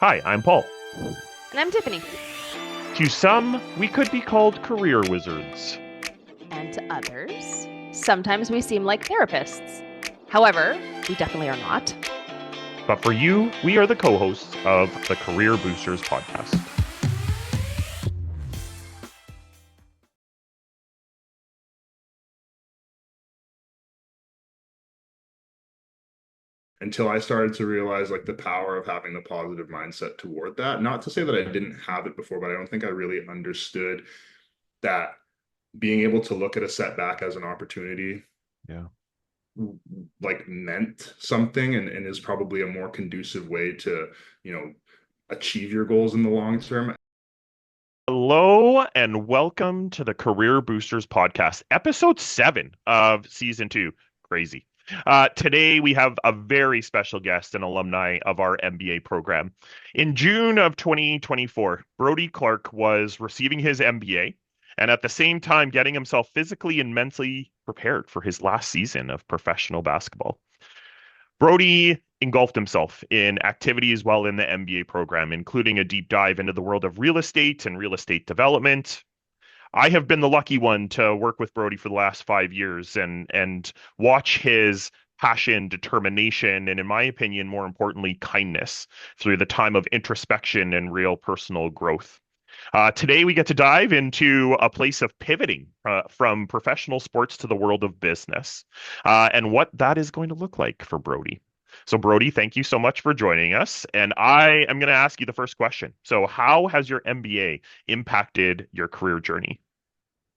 Hi, I'm Paul. And I'm Tiffany. To some, we could be called career wizards. And to others, sometimes we seem like therapists. However, we definitely are not. But for you, we are the co-hosts of the Career Boosters podcast. Until I started to realize like the power of having the positive mindset toward that. Not to say that I didn't have it before, but I don't think I really understood that being able to look at a setback as an opportunity Yeah. like meant something and is probably a more conducive way to, achieve your goals in the long term. Hello and welcome to the Career Boosters podcast, episode 7 of season 2. Crazy. Today we have a very special guest and alumni of our MBA program. In June of 2024, Brody Clarke was receiving his MBA and at the same time getting himself physically and mentally prepared for his last season of professional basketball. Brody engulfed himself in activities while in the MBA program, including a deep dive into the world of real estate and real estate development. I have been the lucky one to work with Brody for the last 5 years and watch his passion, determination, and in my opinion, more importantly, kindness through the time of introspection and real personal growth. Today, we get to dive into a place of pivoting from professional sports to the world of business and what that is going to look like for Brody. So, Brody, thank you so much for joining us. And I am going to ask you the first question. So, how has your MBA impacted your career journey?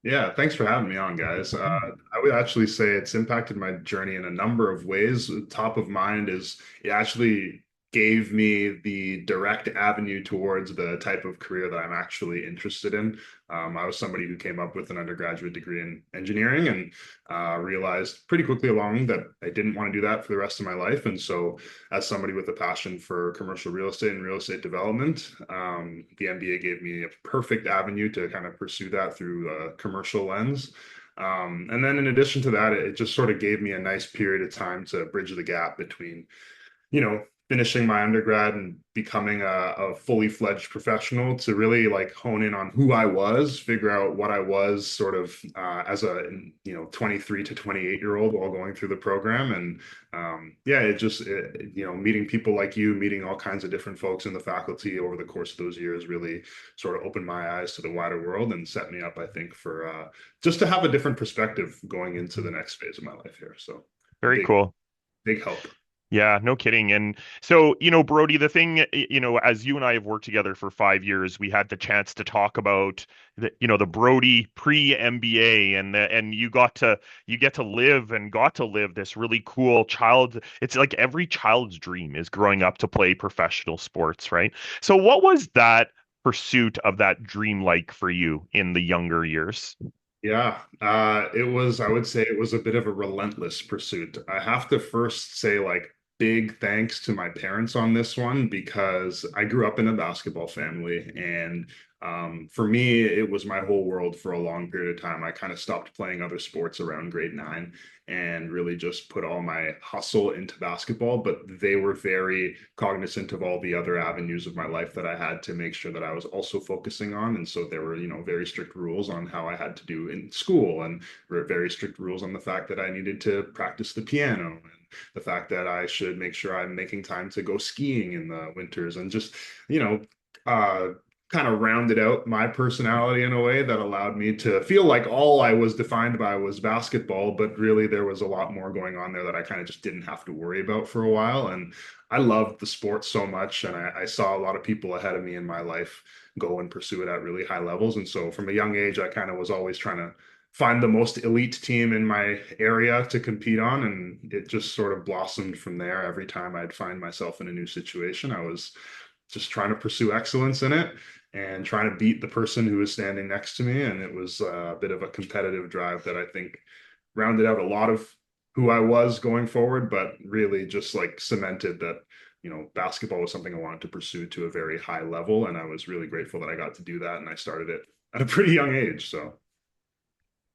Yeah, thanks for having me on, guys. I would actually say it's impacted my journey in a number of ways. Top of mind is it actually gave me the direct avenue towards the type of career that I'm actually interested in. I was somebody who came up with an undergraduate degree in engineering and realized pretty quickly along that I didn't want to do that for the rest of my life. And so, as somebody with a passion for commercial real estate and real estate development, the MBA gave me a perfect avenue to kind of pursue that through a commercial lens. And then in addition to that, it just sort of gave me a nice period of time to bridge the gap between, finishing my undergrad and becoming a fully fledged professional to really like hone in on who I was, figure out what I was sort of as a 23 to 28-year old while going through the program. And yeah, meeting people like you, meeting all kinds of different folks in the faculty over the course of those years really sort of opened my eyes to the wider world and set me up, I think, for just to have a different perspective going into the next phase of my life here. So Very big, cool. big help. Yeah, no kidding. And so, Brody, the thing, as you and I have worked together for 5 years, we had the chance to talk about the Brody pre-MBA and you get to live and got to live this really cool child. It's like every child's dream is growing up to play professional sports, right? So what was that pursuit of that dream like for you in the younger years? Yeah, I would say it was a bit of a relentless pursuit. I have to first say, like, big thanks to my parents on this one because I grew up in a basketball family. And for me, it was my whole world for a long period of time. I kind of stopped playing other sports around grade 9 and really just put all my hustle into basketball. But they were very cognizant of all the other avenues of my life that I had to make sure that I was also focusing on. And so there were, very strict rules on how I had to do in school and very strict rules on the fact that I needed to practice the piano and the fact that I should make sure I'm making time to go skiing in the winters and just, you know, uh, kind of rounded out my personality in a way that allowed me to feel like all I was defined by was basketball, but really there was a lot more going on there that I kind of just didn't have to worry about for a while. And I loved the sport so much, and I saw a lot of people ahead of me in my life go and pursue it at really high levels. And so from a young age, I kind of was always trying to find the most elite team in my area to compete on. And it just sort of blossomed from there. Every time I'd find myself in a new situation, I was just trying to pursue excellence in it and trying to beat the person who was standing next to me. And it was a bit of a competitive drive that I think rounded out a lot of who I was going forward, but really just like cemented that, basketball was something I wanted to pursue to a very high level. And I was really grateful that I got to do that. And I started it at a pretty young age. So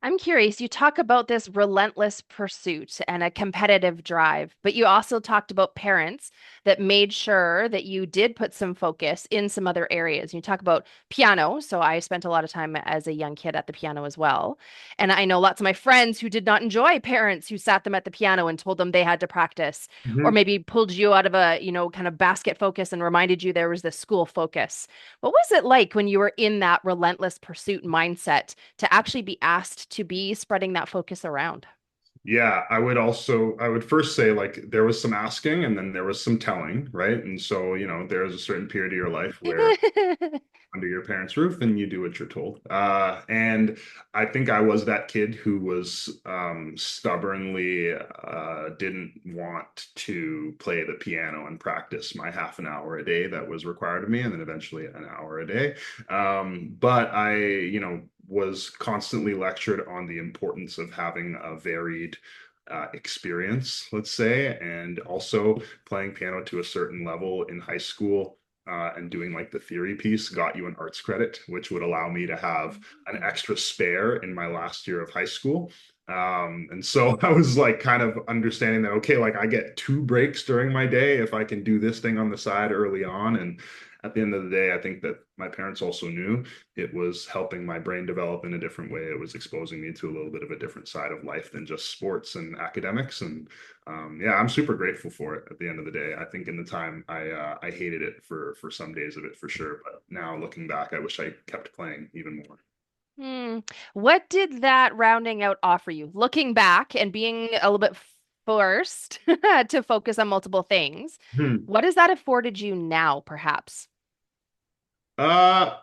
I'm curious, you talk about this relentless pursuit and a competitive drive, but you also talked about parents that made sure that you did put some focus in some other areas. You talk about piano. So I spent a lot of time as a young kid at the piano as well. And I know lots of my friends who did not enjoy parents who sat them at the piano and told them they had to practice, or Mhm. maybe pulled you out of a, kind of basket focus and reminded you there was this school focus. What was it like when you were in that relentless pursuit mindset to actually be asked to be spreading that focus around? Yeah, I would first say like there was some asking and then there was some telling, right? And so, there's a certain period of your life where under your parents' roof and you do what you're told. And I think I was that kid who was stubbornly didn't want to play the piano and practice my half an hour a day that was required of me, and then eventually an hour a day. But I, was constantly lectured on the importance of having a varied experience, let's say, and also playing piano to a certain level in high school and doing like the theory piece got you an arts credit, which would allow me to have an extra spare in my last year of high school. And so I was like kind of understanding that, okay, like I get two breaks during my day if I can do this thing on the side early on. And at the end of the day, I think that my parents also knew it was helping my brain develop in a different way. It was exposing me to a little bit of a different side of life than just sports and academics. And yeah, I'm super grateful for it at the end of the day. I think in the time I hated it for some days of it for sure, but now looking back, I wish I kept playing even more. Hmm. What did that rounding out offer you? Looking back and being a little bit forced to focus on multiple things, Hmm. what has that afforded you now, perhaps? Uh,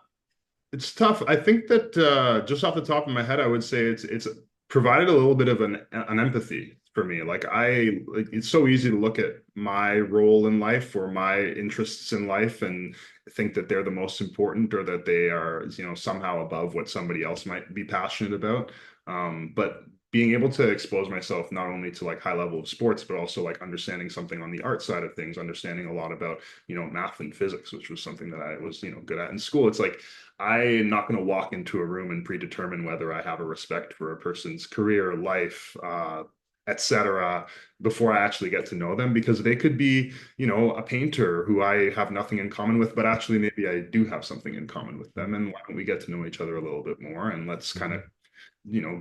It's tough. I think that just off the top of my head, I would say it's provided a little bit of an empathy for me. Like it's so easy to look at my role in life or my interests in life and think that they're the most important or that they are, somehow above what somebody else might be passionate about. But being able to expose myself not only to like high level of sports, but also like understanding something on the art side of things, understanding a lot about, math and physics, which was something that I was, good at in school. It's like I'm not going to walk into a room and predetermine whether I have a respect for a person's career, life, etc., before I actually get to know them, because they could be, a painter who I have nothing in common with, but actually maybe I do have something in common with them. And why don't we get to know each other a little bit more? And let's kind of,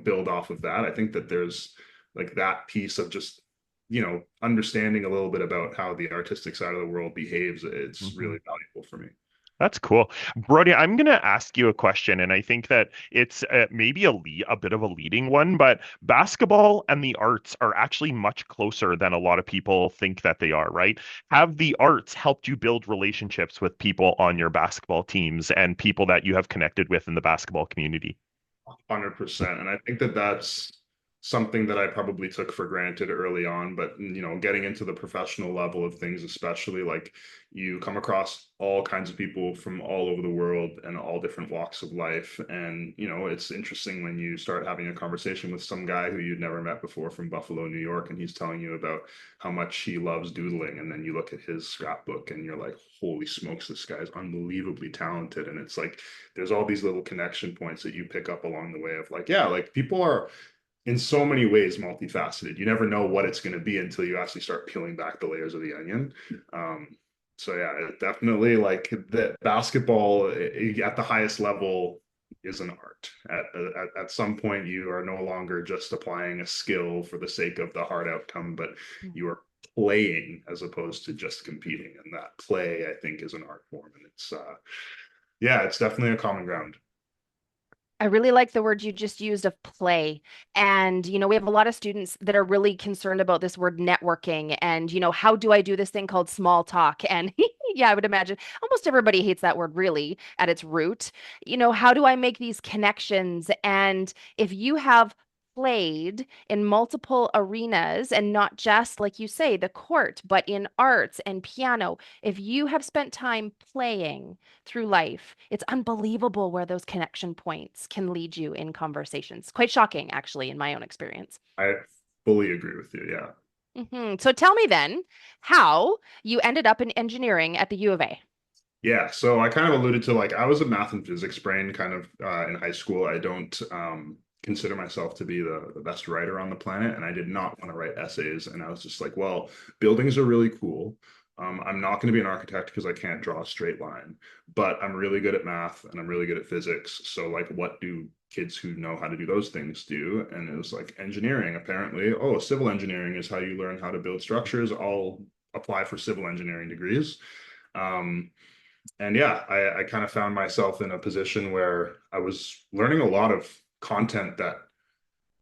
build off of that. I think that there's like that piece of just, understanding a little bit about how the artistic side of the world behaves. It's Mhm. really valuable for me. That's cool. Brody, I'm going to ask you a question, and I think that it's maybe a bit of a leading one, but basketball and the arts are actually much closer than a lot of people think that they are, right? Have the arts helped you build relationships with people on your basketball teams and people that you have connected with in the basketball community? 100%. And I think that that's something that I probably took for granted early on. But, getting into the professional level of things, especially like you come across all kinds of people from all over the world and all different walks of life. And, it's interesting when you start having a conversation with some guy who you'd never met before from Buffalo, New York, and he's telling you about how much he loves doodling. And then you look at his scrapbook and you're like, holy smokes, this guy's unbelievably talented. And it's like, there's all these little connection points that you pick up along the way of like, yeah, like people are in so many ways multifaceted. You never know what it's going to be until you actually start peeling back the layers of the onion. So yeah, definitely like the basketball at the highest level is an art. At some point, you are no longer just applying a skill for the sake of the hard outcome, but you are playing as opposed to just competing. And that play, I think, is an art form, and it's yeah, it's definitely a common ground. I really like the word you just used of play. And, we have a lot of students that are really concerned about this word networking and, how do I do this thing called small talk? And yeah, I would imagine almost everybody hates that word really at its root. How do I make these connections? And if you have played in multiple arenas and not just, like you say, the court, but in arts and piano, if you have spent time playing, through life. It's unbelievable where those connection points can lead you in conversations. Quite shocking, actually, in my own experience. I fully agree with you. Yeah. So tell me then how you ended up in engineering at the U of A. Yeah, so I kind of alluded to like I was a math and physics brain kind of in high school. I don't consider myself to be the best writer on the planet, and I did not want to write essays. And I was just like, well, buildings are really cool. I'm not going to be an architect because I can't draw a straight line, but I'm really good at math and I'm really good at physics. So, like, what do kids who know how to do those things do? And it was like engineering, apparently. Oh, civil engineering is how you learn how to build structures. I'll apply for civil engineering degrees. Um, and yeah, I kind of found myself in a position where I was learning a lot of content that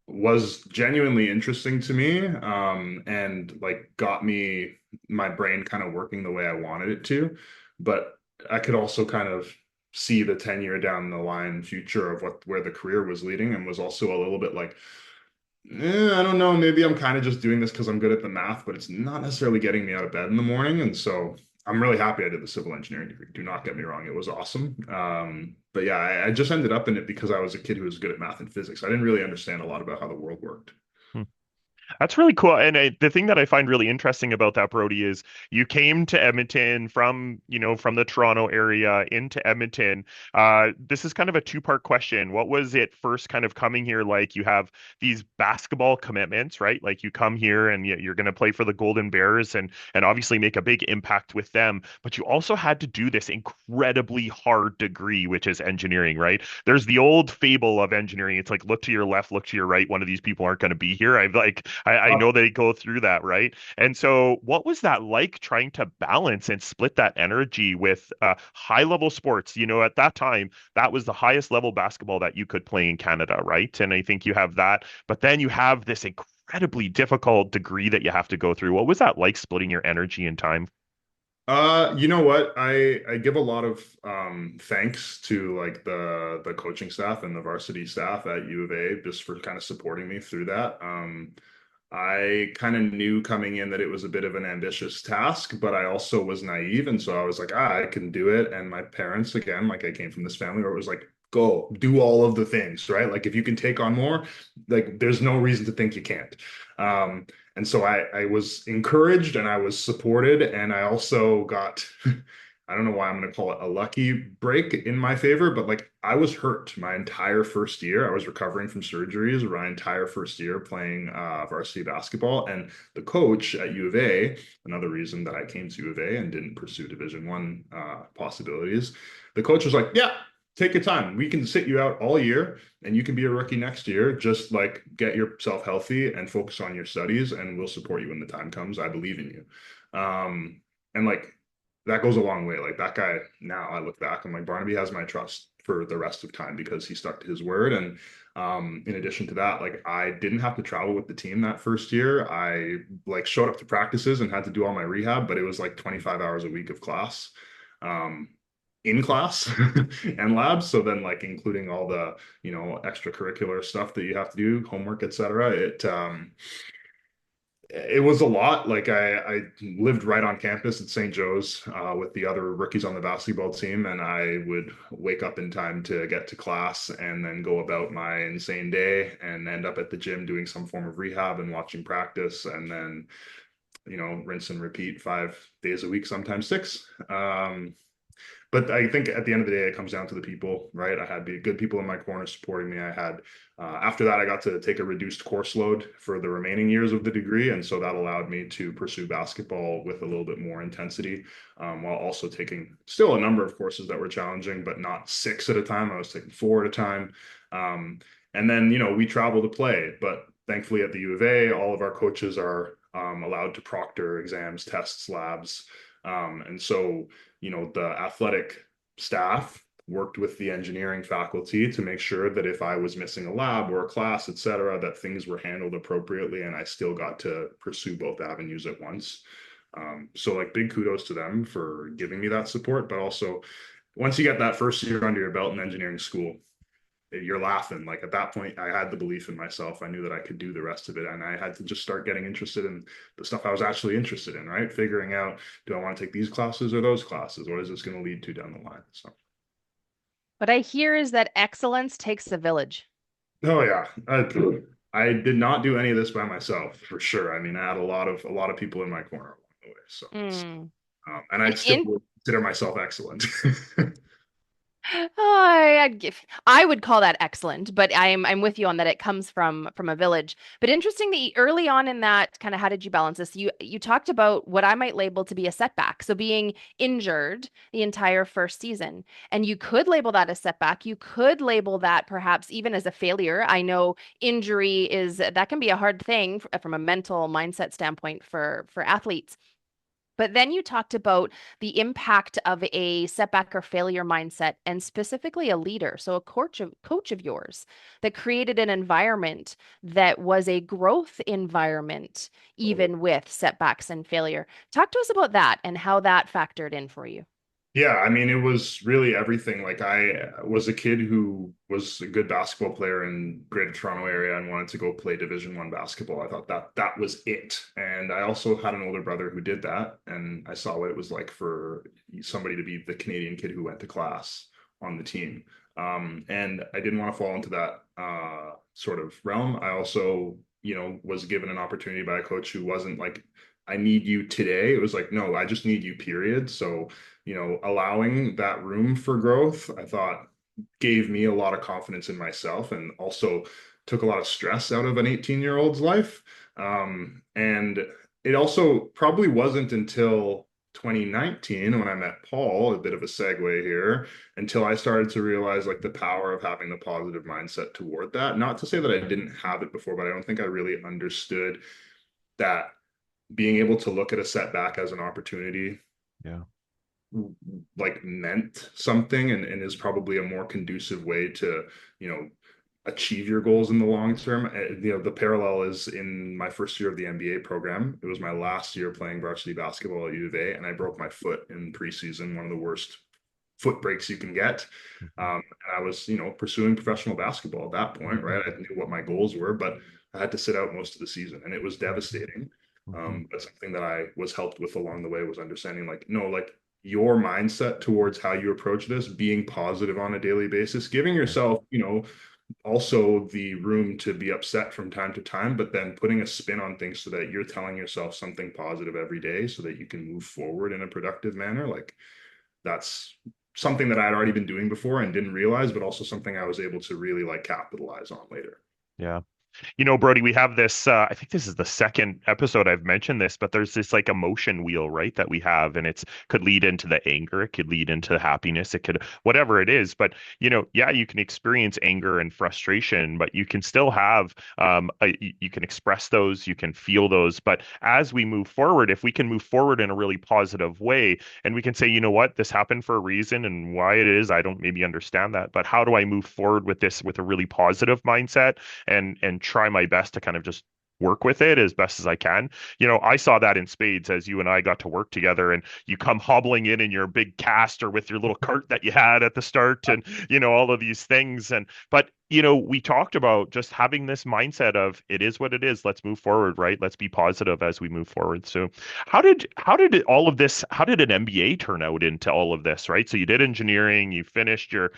was genuinely interesting to me, and like got me my brain kind of working the way I wanted it to. But I could also kind of see the 10-year down the line future of what where the career was leading, and was also a little bit like, I don't know, maybe I'm kind of just doing this because I'm good at the math, but it's not necessarily getting me out of bed in the morning. And so I'm really happy I did the civil engineering degree. Do not get me wrong, it was awesome. But yeah, I just ended up in it because I was a kid who was good at math and physics. I didn't really understand a lot about how the world worked. Hmm. That's really cool. And the thing that I find really interesting about that, Brody, is you came to Edmonton from, from the Toronto area into Edmonton. This is kind of a two-part question. What was it first kind of coming here like? You have these basketball commitments, right? Like you come here and you're going to play for the Golden Bears and obviously make a big impact with them. But you also had to do this incredibly hard degree, which is engineering, right? There's the old fable of engineering. It's like, look to your left, look to your right. One of these people aren't going to be here. I know they go through that, right? And so, what was that like trying to balance and split that energy with high level sports? At that time, that was the highest level basketball that you could play in Canada, right? And I think you have that, but then you have this incredibly difficult degree that you have to go through. What was that like splitting your energy and time? You know what? I give a lot of thanks to like the coaching staff and the varsity staff at U of A just for kind of supporting me through that. I kind of knew coming in that it was a bit of an ambitious task, but I also was naive. And so I was like, I can do it. And my parents, again, like I came from this family where it was like, go do all of the things, right? Like if you can take on more, like there's no reason to think you can't. Um, and so I was encouraged and I was supported. And I also got, I don't know why I'm going to call it a lucky break in my favor, but like I was hurt my entire first year. I was recovering from surgeries my entire first year playing varsity basketball. And the coach at U of A, another reason that I came to U of A and didn't pursue Division One possibilities, the coach was like, "Yeah, take your time. We can sit you out all year and you can be a rookie next year. Just like get yourself healthy and focus on your studies, and we'll support you when the time comes. I believe in you." And like that goes a long way. Like that guy, now I look back, I'm like, Barnaby has my trust for the rest of time because he stuck to his word. And in addition to that, like I didn't have to travel with the team that first year. I like showed up to practices and had to do all my rehab, but it was like 25 hours a week of class. Um, in class and labs. So then like including all the, extracurricular stuff that you have to do, homework, etc. It was a lot. Like I lived right on campus at St. Joe's with the other rookies on the basketball team, and I would wake up in time to get to class and then go about my insane day and end up at the gym doing some form of rehab and watching practice, and then rinse and repeat 5 days a week, sometimes six. But I think at the end of the day, it comes down to the people, right? I had good people in my corner supporting me. I had, after that, I got to take a reduced course load for the remaining years of the degree. And so that allowed me to pursue basketball with a little bit more intensity, while also taking still a number of courses that were challenging, but not six at a time. I was taking four at a time. And then, we travel to play. But thankfully at the U of A, all of our coaches are allowed to proctor exams, tests, labs. And so, the athletic staff worked with the engineering faculty to make sure that if I was missing a lab or a class, et cetera, that things were handled appropriately and I still got to pursue both avenues at once. So like big kudos to them for giving me that support, but also once you get that first year under your belt in engineering school, you're laughing. Like at that point, I had the belief in myself. I knew that I could do the rest of it. And I had to just start getting interested in the stuff I was actually interested in, right? Figuring out, do I want to take these classes or those classes? What is this going to lead to down the line? So, What I hear is that excellence takes a village. oh yeah. I did not do any of this by myself for sure. I mean, I had a lot of people in my corner along the way. So, Mm. and I And still in would consider myself excellent. I would call that excellent, but I'm with you on that. It comes from a village. But interesting that early on in that kind of how did you balance this? You talked about what I might label to be a setback. So being injured the entire first season, and you could label that a setback. You could label that perhaps even as a failure. I know injury is that can be a hard thing from a mental mindset standpoint for athletes. But then you talked about the impact of a setback or failure mindset, and specifically a leader, so a coach of yours that created an environment that was a growth environment, even with setbacks and failure. Talk to us about that and how that factored in for you. Yeah, I mean, it was really everything. Like, I was a kid who was a good basketball player in Greater Toronto area and wanted to go play Division 1 basketball. I thought that was it. And I also had an older brother who did that, and I saw what it was like for somebody to be the Canadian kid who went to class on the team. And I didn't want to fall into that sort of realm. I also, was given an opportunity by a coach who wasn't like, I need you today. It was like, no, I just need you, period. So allowing that room for growth, I thought gave me a lot of confidence in myself and also took a lot of stress out of an 18-year-old's life. And it also probably wasn't until 2019 when I met Paul, a bit of a segue here, until I started to realize like the power of having the positive mindset toward that. Not to say that I didn't have it before, but I don't think I really understood that being able to look at a setback as an opportunity Yeah. like meant something and is probably a more conducive way to, achieve your goals in the long term. The parallel is in my first year of the MBA program. It was my last year playing varsity basketball at U of A, and I broke my foot in preseason, one of the worst foot breaks you can get. Mhm. And I was, pursuing professional basketball at that point, Mhm. right? I knew what my goals were, but I had to sit out most of the season, and it was devastating. Mhm. But something that I was helped with along the way was understanding, like, no, like your mindset towards how you approach this, being positive on a daily basis, giving Yeah. yourself, also the room to be upset from time to time, but then putting a spin on things so that you're telling yourself something positive every day so that you can move forward in a productive manner. Like, that's something that I'd already been doing before and didn't realize, but also something I was able to really like capitalize on later. Yeah. Brody, we have this. I think this is the second episode I've mentioned this, but there's this like emotion wheel, right, that we have, and it's could lead into the anger, it could lead into the happiness, it could whatever it is. But yeah, you can experience anger and frustration, but you can still have you can express those, you can feel those. But as we move forward, if we can move forward in a really positive way, and we can say, you know what, this happened for a reason, and why it is, I don't maybe understand that, but how do I move forward with this with a really positive mindset? And try my best to kind of just work with it as best as I can. I saw that in spades as you and I got to work together, and you come hobbling in your big cast or with your little cart that you had at the start, and all of these things. And but we talked about just having this mindset of it is what it is. Let's move forward, right? Let's be positive as we move forward. So all of this, how did an MBA turn out into all of this, right? So you did engineering, you finished your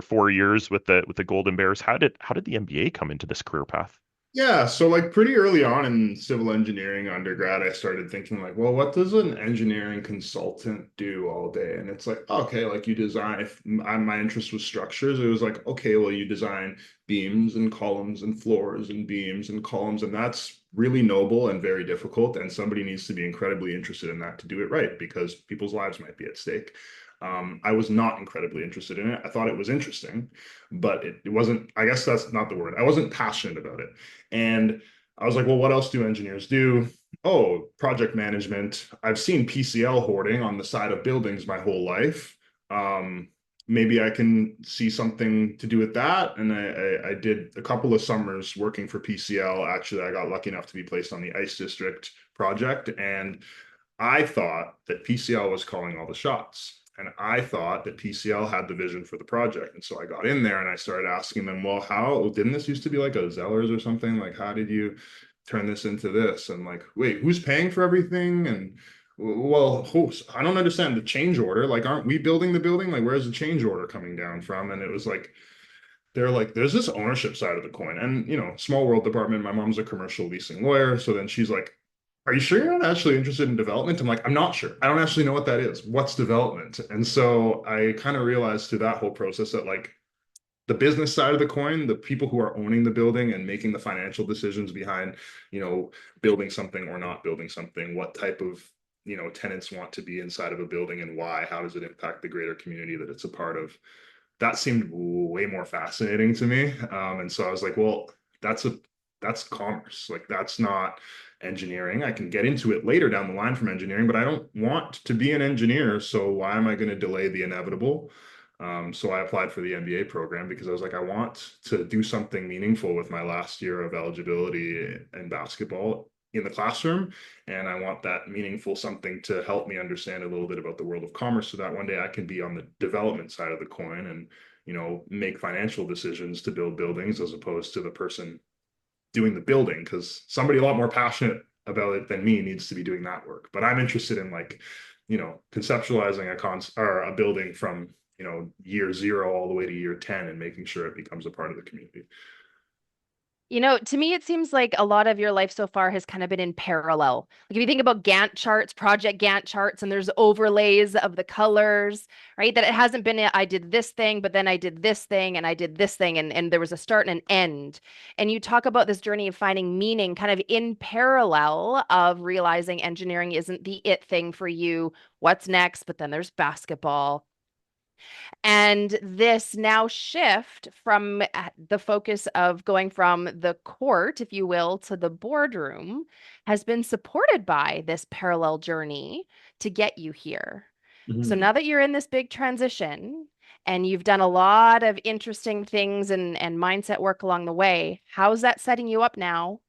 4 years with the Golden Bears. How did the MBA come into this career path? Yeah, so like pretty early on in civil engineering undergrad, I started thinking like, well, what does an engineering consultant do all day? And it's like, okay, like you design, if my interest was structures, it was like, okay, well, you design beams and columns and floors and beams and columns, and that's really noble and very difficult. And somebody needs to be incredibly interested in that to do it right because people's lives might be at stake. I was not incredibly interested in it. I thought it was interesting, but it wasn't, I guess that's not the word. I wasn't passionate about it. And I was like, well, what else do engineers do? Oh, project management. I've seen PCL hoarding on the side of buildings my whole life. Um, Maybe I can see something to do with that. And I did a couple of summers working for PCL. Actually, I got lucky enough to be placed on the Ice District project. And I thought that PCL was calling all the shots. And I thought that PCL had the vision for the project. And so I got in there and I started asking them, well, how didn't this used to be like a Zellers or something? Like, how did you turn this into this? And like, wait, who's paying for everything? And well, I don't understand the change order. Like, aren't we building the building? Like, where's the change order coming down from? And it was like, they're like, there's this ownership side of the coin. And, small world department, my mom's a commercial leasing lawyer. So then she's like, are you sure you're not actually interested in development? I'm like, I'm not sure. I don't actually know what that is. What's development? And so I kind of realized through that whole process that like the business side of the coin, the people who are owning the building and making the financial decisions behind, building something or not building something, what type of, tenants want to be inside of a building and why, how does it impact the greater community that it's a part of? That seemed way more fascinating to me. And so I was like, well, that's a that's commerce. Like that's not engineering. I can get into it later down the line from engineering, but I don't want to be an engineer. So why am I going to delay the inevitable? So I applied for the MBA program because I was like, I want to do something meaningful with my last year of eligibility in basketball in the classroom. And I want that meaningful something to help me understand a little bit about the world of commerce so that one day I can be on the development side of the coin and, make financial decisions to build buildings as opposed to the person doing the building, because somebody a lot more passionate about it than me needs to be doing that work. But I'm interested in like, conceptualizing a building from, year zero all the way to year 10 and making sure it becomes a part of the community. To me, it seems like a lot of your life so far has kind of been in parallel. Like if you think about Gantt charts, project Gantt charts, and there's overlays of the colors, right? That it hasn't been, I did this thing, but then I did this thing, and I did this thing, and there was a start and an end. And you talk about this journey of finding meaning kind of in parallel of realizing engineering isn't the it thing for you. What's next? But then there's basketball. And this now shift from the focus of going from the court, if you will, to the boardroom has been supported by this parallel journey to get you here. So Mhm. now that you're in this big transition and you've done a lot of interesting things and mindset work along the way, how's that setting you up now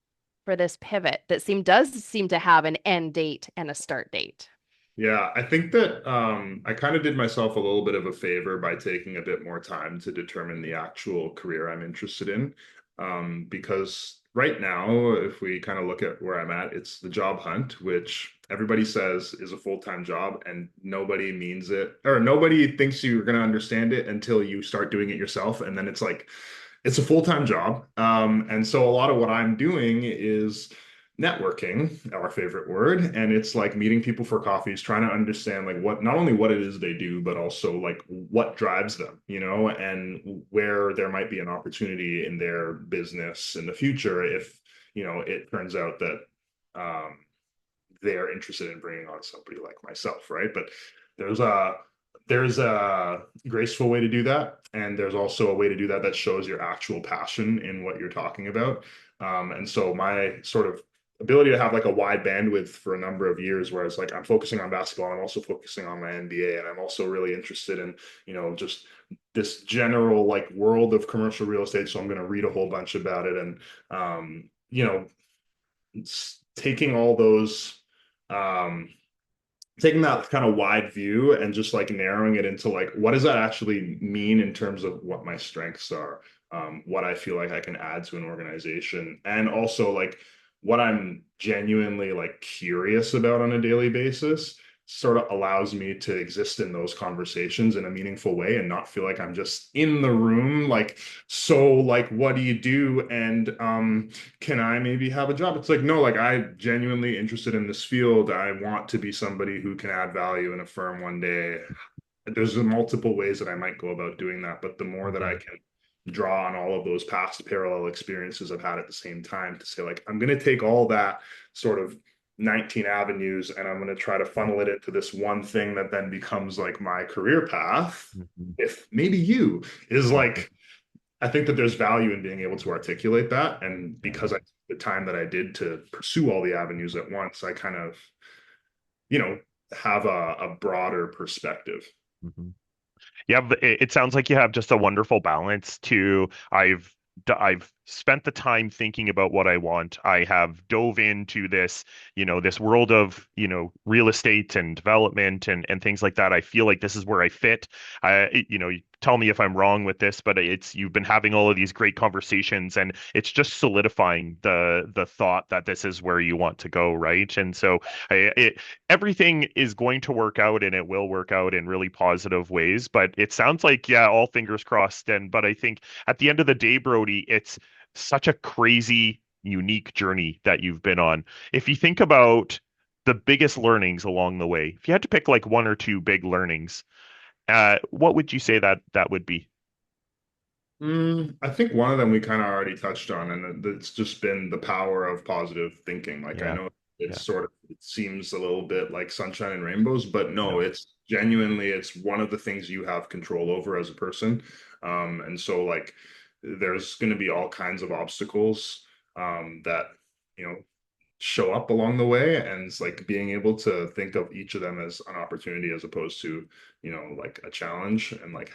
for this pivot that does seem to have an end date and a start date? Yeah, I think that I kind of did myself a little bit of a favor by taking a bit more time to determine the actual career I'm interested in. Because right now, if we kind of look at where I'm at, it's the job hunt, which everybody says is a full-time job, and nobody means it, or nobody thinks you're going to understand it until you start doing it yourself. And then it's like, it's a full-time job. And so a lot of what I'm doing is networking, our favorite word, and it's like meeting people for coffees, trying to understand like what not only what it is they do, but also like what drives them, and where there might be an opportunity in their business in the future if, it turns out that um, they're interested in bringing on somebody like myself, right? But there's a there's a graceful way to do that, and there's also a way to do that that shows your actual passion in what you're talking about. And so my sort of ability to have like a wide bandwidth for a number of years, whereas like I'm focusing on basketball, I'm also focusing on my MBA, and I'm also really interested in, just this general like world of commercial real estate. So I'm going to read a whole bunch about it, and taking all those um taking that kind of wide view and just like narrowing it into like what does that actually mean in terms of what my strengths are, what I feel like I can add to an organization, and also like what I'm genuinely like curious about on a daily basis sort of allows me to exist in those conversations in a meaningful way and not feel like I'm just in the room like, so like what do you do, and can I maybe have a job? It's like, no, like I genuinely interested in this field. I want to be somebody who can add value in a firm one day. There's multiple ways that I might go about doing that, but the more that I Mhm. can draw on all of those past parallel experiences I've had at the same time to say, like, I'm going to take all that sort of 19 avenues and I'm going to try to funnel it into this one thing that then becomes like my career path. Mhm. If maybe you is Mhm. like, I think that there's value in being able to articulate that. And Yeah. because I took the time that I did to pursue all the avenues at once, I kind of, you know, have a broader perspective. Mhm. Yeah, it sounds like you have just a wonderful balance to I've spent the time thinking about what I want. I have dove into this, this world of, real estate and development and things like that. I feel like this is where I fit. You tell me if I'm wrong with this, but you've been having all of these great conversations and it's just solidifying the thought that this is where you want to go, right? And so everything is going to work out and it will work out in really positive ways. But it sounds like, yeah, all fingers crossed. But I think at the end of the day, Brody, it's such a crazy, unique journey that you've been on. If you think about the biggest learnings along the way, if you had to pick like one or two big learnings, what would you say that would be? I think one of them we kind of already touched on, and it's just been the power of positive thinking. Like I Yeah, know yeah, it seems a little bit like sunshine and rainbows, but no, no, it's genuinely it's one of the things you have control over as a person. And so like there's going to be all kinds of obstacles that you know show up along the way, and it's like being able to think of each of them as an opportunity as opposed to like a challenge, and like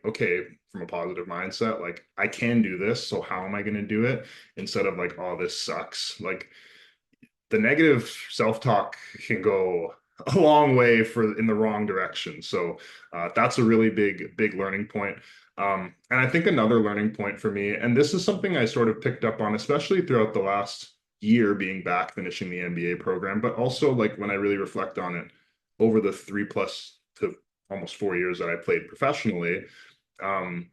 okay, from a positive mindset, like I can do this, so how am I going to do it, instead of like, oh, this sucks. Like the negative self-talk can go a long way for in the wrong direction. So that's a really big learning point. And I think another learning point for me, and this is something I sort of picked up on, especially throughout the last year being back finishing the MBA program, but also like when I really reflect on it over the 3+ to almost 4 years that I played professionally, um,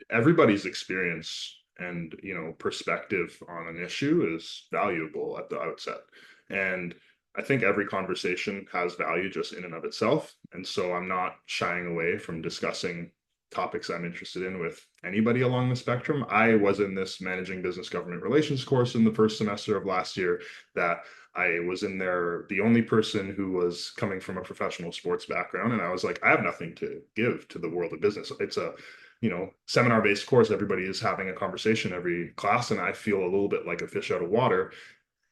everybody's experience and perspective on an issue is valuable at the outset. And I think every conversation has value just in and of itself, and so I'm not shying away from discussing topics I'm interested in with anybody along the spectrum. I was in this managing business government relations course in the first semester of last year that I was in there the only person who was coming from a professional sports background, and I was like, I have nothing to give to the world of business. It's a seminar based course. Everybody is having a conversation every class, and I feel a little bit like a fish out of water.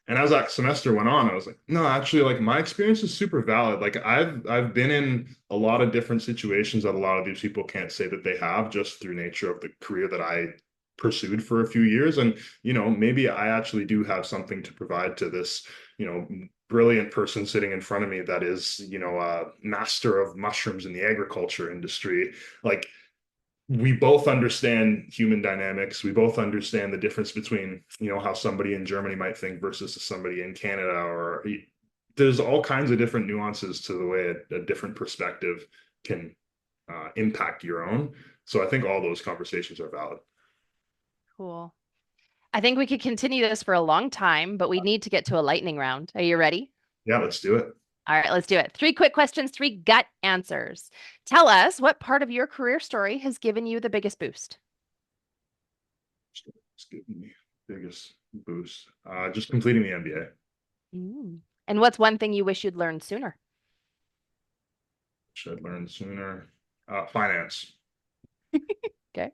And as that semester went on, I was like, no, actually, like my experience is super valid. Like I've been in a lot of different situations that a lot of these people can't say that they have, just through nature of the career that I pursued for a few years. And maybe I actually do have something to provide to this brilliant person sitting in front of me that is a master of mushrooms in the agriculture industry. Like we both understand human dynamics. We both understand the difference between, how somebody in Germany might think versus somebody in Canada, or there's all kinds of different nuances to the way a different perspective can impact your own. So I think all those conversations are valid. Cool. I think we could continue this for a long time, but we need to get to a lightning round. Are you ready? Yeah, let's do it. All right, let's do it. Three quick questions, three gut answers. Tell us what part of your career story has given you the biggest boost. It's giving me biggest boost. Just completing the MBA. Mm. And what's one thing you wish you'd learned sooner? Should learn sooner. Finance. Okay.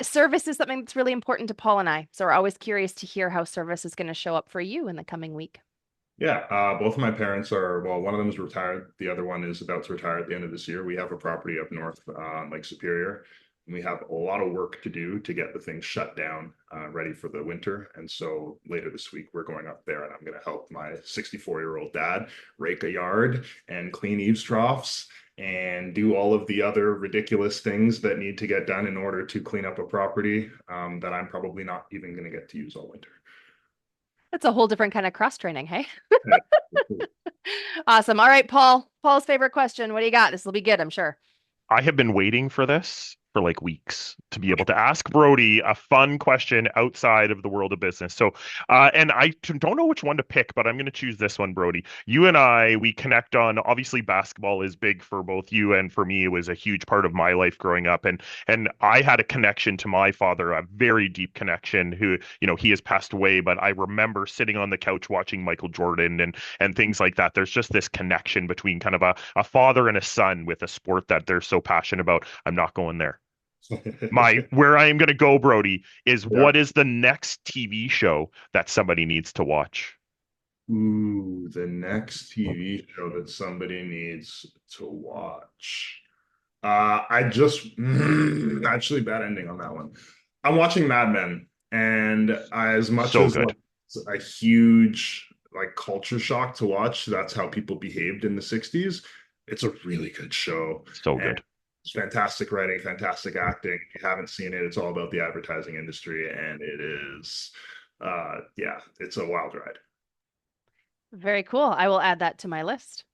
Service is something that's really important to Paul and I. So we're always curious to hear how service is going to show up for you in the coming week. Yeah, both of my parents are, well, one of them is retired. The other one is about to retire at the end of this year. We have a property up north on Lake Superior, and we have a lot of work to do to get the thing shut down, ready for the winter. And so later this week, we're going up there, and I'm going to help my 64-year-old dad rake a yard and clean eaves troughs and do all of the other ridiculous things that need to get done in order to clean up a property that I'm probably not even going to get to use all winter. That's a whole different kind of cross training, hey? Awesome. All right, Paul. Paul's favorite question. What do you got? This will be good, I'm sure. I have been waiting for this for like weeks to be able to ask Brody a fun question outside of the world of business. So, and I don't know which one to pick, but I'm going to choose this one, Brody. You and I, we connect on, obviously basketball is big for both you and for me. It was a huge part of my life growing up. And I had a connection to my father, a very deep connection who, he has passed away, but I remember sitting on the couch watching Michael Jordan and things like that. There's just this connection between kind of a father and a son with a sport that they're so passionate about. I'm not going there. My where I am going to go, Brody, is Yeah. what is the next TV show that somebody needs to watch? Ooh, the next TV show that somebody needs to watch. I just actually bad ending on that one. I'm watching Mad Men, and as much So as good. like it's a huge like culture shock to watch, that's how people behaved in the 60s. It's a really good show, So and good. it's fantastic writing, fantastic acting. If you haven't seen it, it's all about the advertising industry, and it is yeah, it's a wild ride. Very cool. I will add that to my list.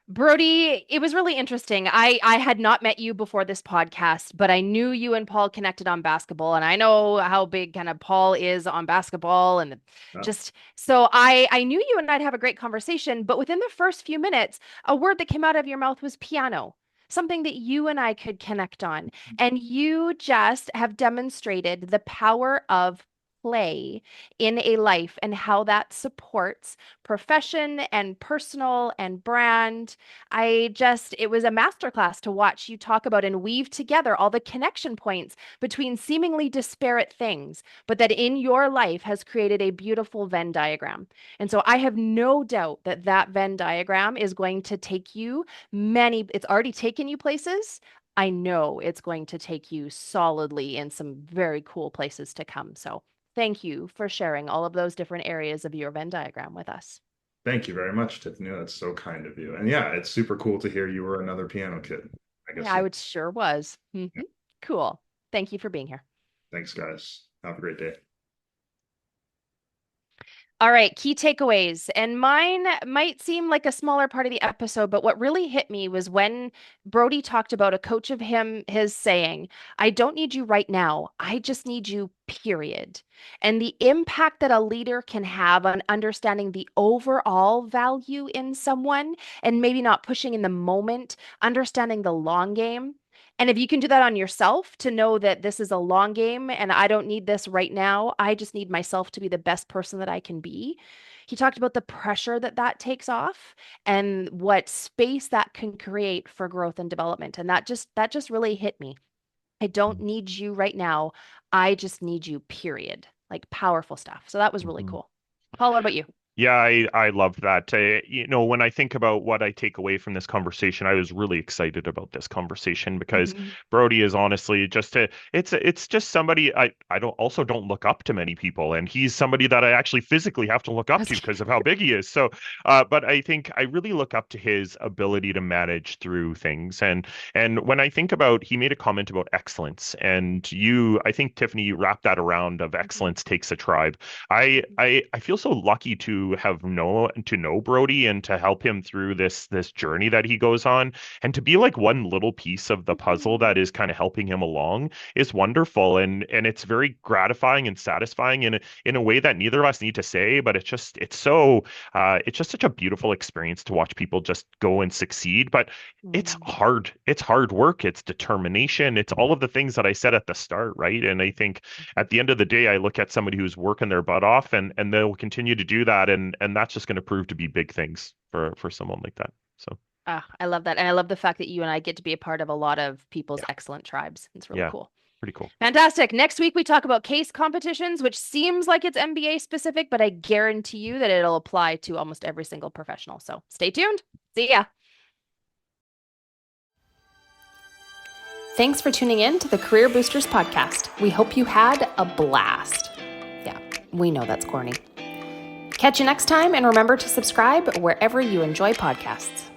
Brody, it was really interesting. I had not met you before this podcast, but I knew you and Paul connected on basketball, and I know how big kind of Paul is on basketball, and Uh, just so I knew you and I'd have a great conversation. But within the first few minutes, a word that came out of your mouth was piano, something that you and I could connect on, and you just have demonstrated the power of play in a life and how that supports profession and personal and brand. It was a masterclass to watch you talk about and weave together all the connection points between seemingly disparate things, but that in your life has created a beautiful Venn diagram. And so I have no doubt that that Venn diagram is going to take you it's already taken you places. I know it's going to take you solidly in some very cool places to come. So thank you for sharing all of those different areas of your Venn diagram with us. Thank you very much, Tiffany. That's so kind of you. And yeah, it's super cool to hear you were another piano kid. I Yeah, guess. I would sure was. Yeah. Cool. Thank you for being here. Thanks, guys. Have a great day. All right, key takeaways. And mine might seem like a smaller part of the episode, but what really hit me was when Brody talked about a coach of his saying, I don't need you right now. I just need you, period. And the impact that a leader can have on understanding the overall value in someone and maybe not pushing in the moment, understanding the long game. And if you can do that on yourself to know that this is a long game and I don't need this right now, I just need myself to be the best person that I can be. He talked about the pressure that that takes off and what space that can create for growth and development. And that just really hit me. I don't need you right now. I just need you, period. Like powerful stuff. So that was really Mhm. cool. Paul, what about you? Yeah, I loved that. When I think about what I take away from this conversation, I was really excited about this conversation because Mhm. Brody is honestly it's just somebody I don't look up to many people, and he's somebody that I actually physically have to look up to because of how big he is. So, but I think I really look up to his ability to manage through things, and when I think about, he made a comment about excellence, and I think Tiffany, you wrapped that around of excellence takes a tribe. I feel so lucky to know Brody and to help him through this journey that he goes on, and to be like one little piece of the puzzle that is kind of helping him along is wonderful, and it's very gratifying and satisfying in a way that neither of us need to say, but it's just such a beautiful experience to watch people just go and succeed. But it's Mhm. hard. It's hard work. It's determination. It's all of the things that I said at the start, right? And I think at the end of the day, I look at somebody who's working their butt off, and they'll continue to do that, and that's just going to prove to be big things for someone like that. So Ah, I love that. And I love the fact that you and I get to be a part of a lot of people's yeah, excellent tribes. It's really yeah, cool. pretty cool. Fantastic. Next week, we talk about case competitions, which seems like it's MBA specific, but I guarantee you that it'll apply to almost every single professional. So stay tuned. See ya. Thanks for tuning in to the Career Boosters podcast. We hope you had a blast. Yeah, we know that's corny. Catch you next time, and remember to subscribe wherever you enjoy podcasts.